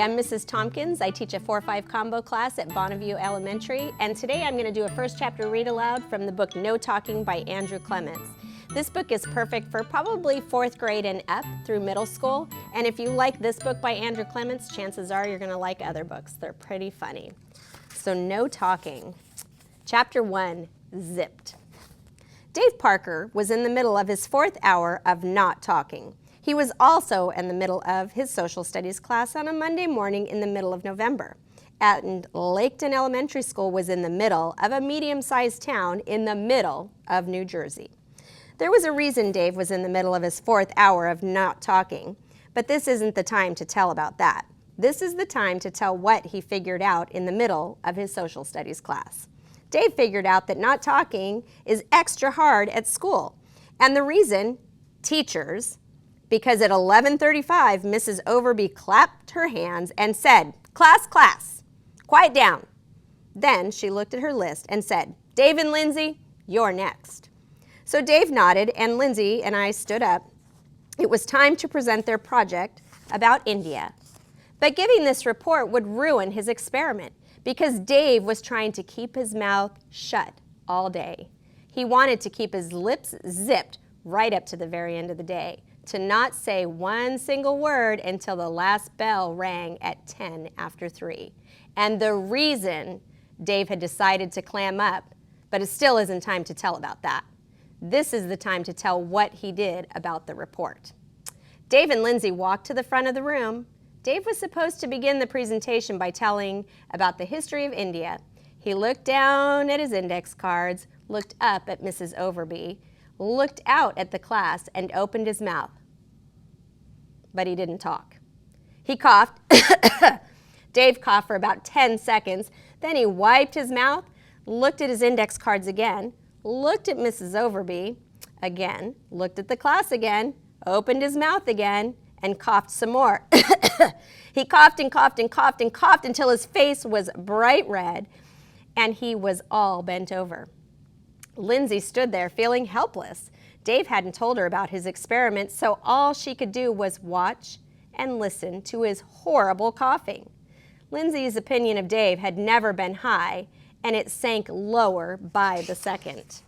I'm Mrs. Tompkins. I teach a 4-5 combo class at Bonny Elementary, and today I'm going to do a first chapter read aloud from the book No Talking by Andrew Clements. This book is perfect for probably 4th grade and up through middle school, and if you like this book by Andrew Clements, chances are you're going to like other books. They're pretty funny. So No Talking. Chapter 1, Zipped. Dave Parker was in the middle of his 4th hour of not talking. He was also in the middle of his social studies class on a Monday morning in the middle of November. And Laketon Elementary School was in the middle of a medium-sized town in the middle of New Jersey. There was a reason Dave was in the middle of his 4th hour of not talking, but this isn't the time to tell about that. This is the time to tell what he figured out in the middle of his social studies class. Dave figured out that not talking is extra hard at school. And the reason, teachers, because at 11:35, Mrs. Overby clapped her hands and said, "Class, class, quiet down." Then she looked at her list and said, "Dave and Lindsay, you're next." So Dave nodded and Lindsay and I stood up. It was time to present their project about India. But giving this report would ruin his experiment because Dave was trying to keep his mouth shut all day. He wanted to keep his lips zipped right up to the very end of the day, to not say one single word until the last bell rang at 10 after 3. And the reason Dave had decided to clam up, but it still isn't time to tell about that. This is the time to tell what he did about the report. Dave and Lindsay walked to the front of the room. Dave was supposed to begin the presentation by telling about the history of India. He looked down at his index cards, looked up at Mrs. Overby, looked out at the class, and opened his mouth. But he didn't talk. He coughed. Dave coughed for about 10 seconds. Then he wiped his mouth, looked at his index cards again, looked at Mrs. Overby again, looked at the class again, opened his mouth again, and coughed some more. He coughed and coughed and coughed and coughed until his face was bright red and he was all bent over. Lindsay stood there feeling helpless. Dave hadn't told her about his experiment, so all she could do was watch and listen to his horrible coughing. Lindsay's opinion of Dave had never been high, and it sank lower by the second.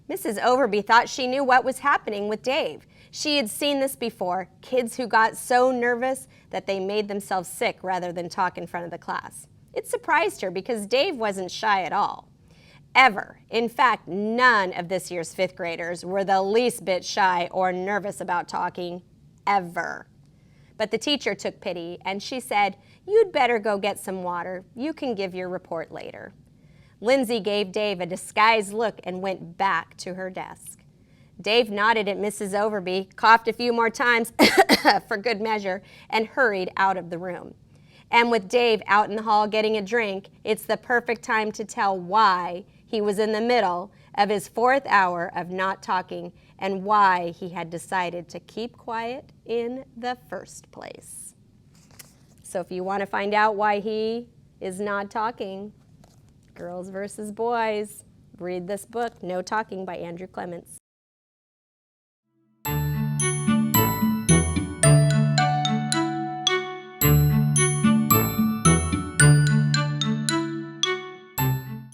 Mrs. Overby thought she knew what was happening with Dave. She had seen this before, kids who got so nervous that they made themselves sick rather than talk in front of the class. It surprised her because Dave wasn't shy at all. Ever. In fact, none of this year's 5th graders were the least bit shy or nervous about talking, ever. But the teacher took pity and she said, "You'd better go get some water. You can give your report later." Lindsay gave Dave a disguised look and went back to her desk. Dave nodded at Mrs. Overby, coughed a few more times for good measure, and hurried out of the room. And with Dave out in the hall getting a drink, it's the perfect time to tell why he was in the middle of his 4th hour of not talking and why he had decided to keep quiet in the first place. So if you want to find out why he is not talking, girls versus boys, read this book, No Talking by Andrew Clements.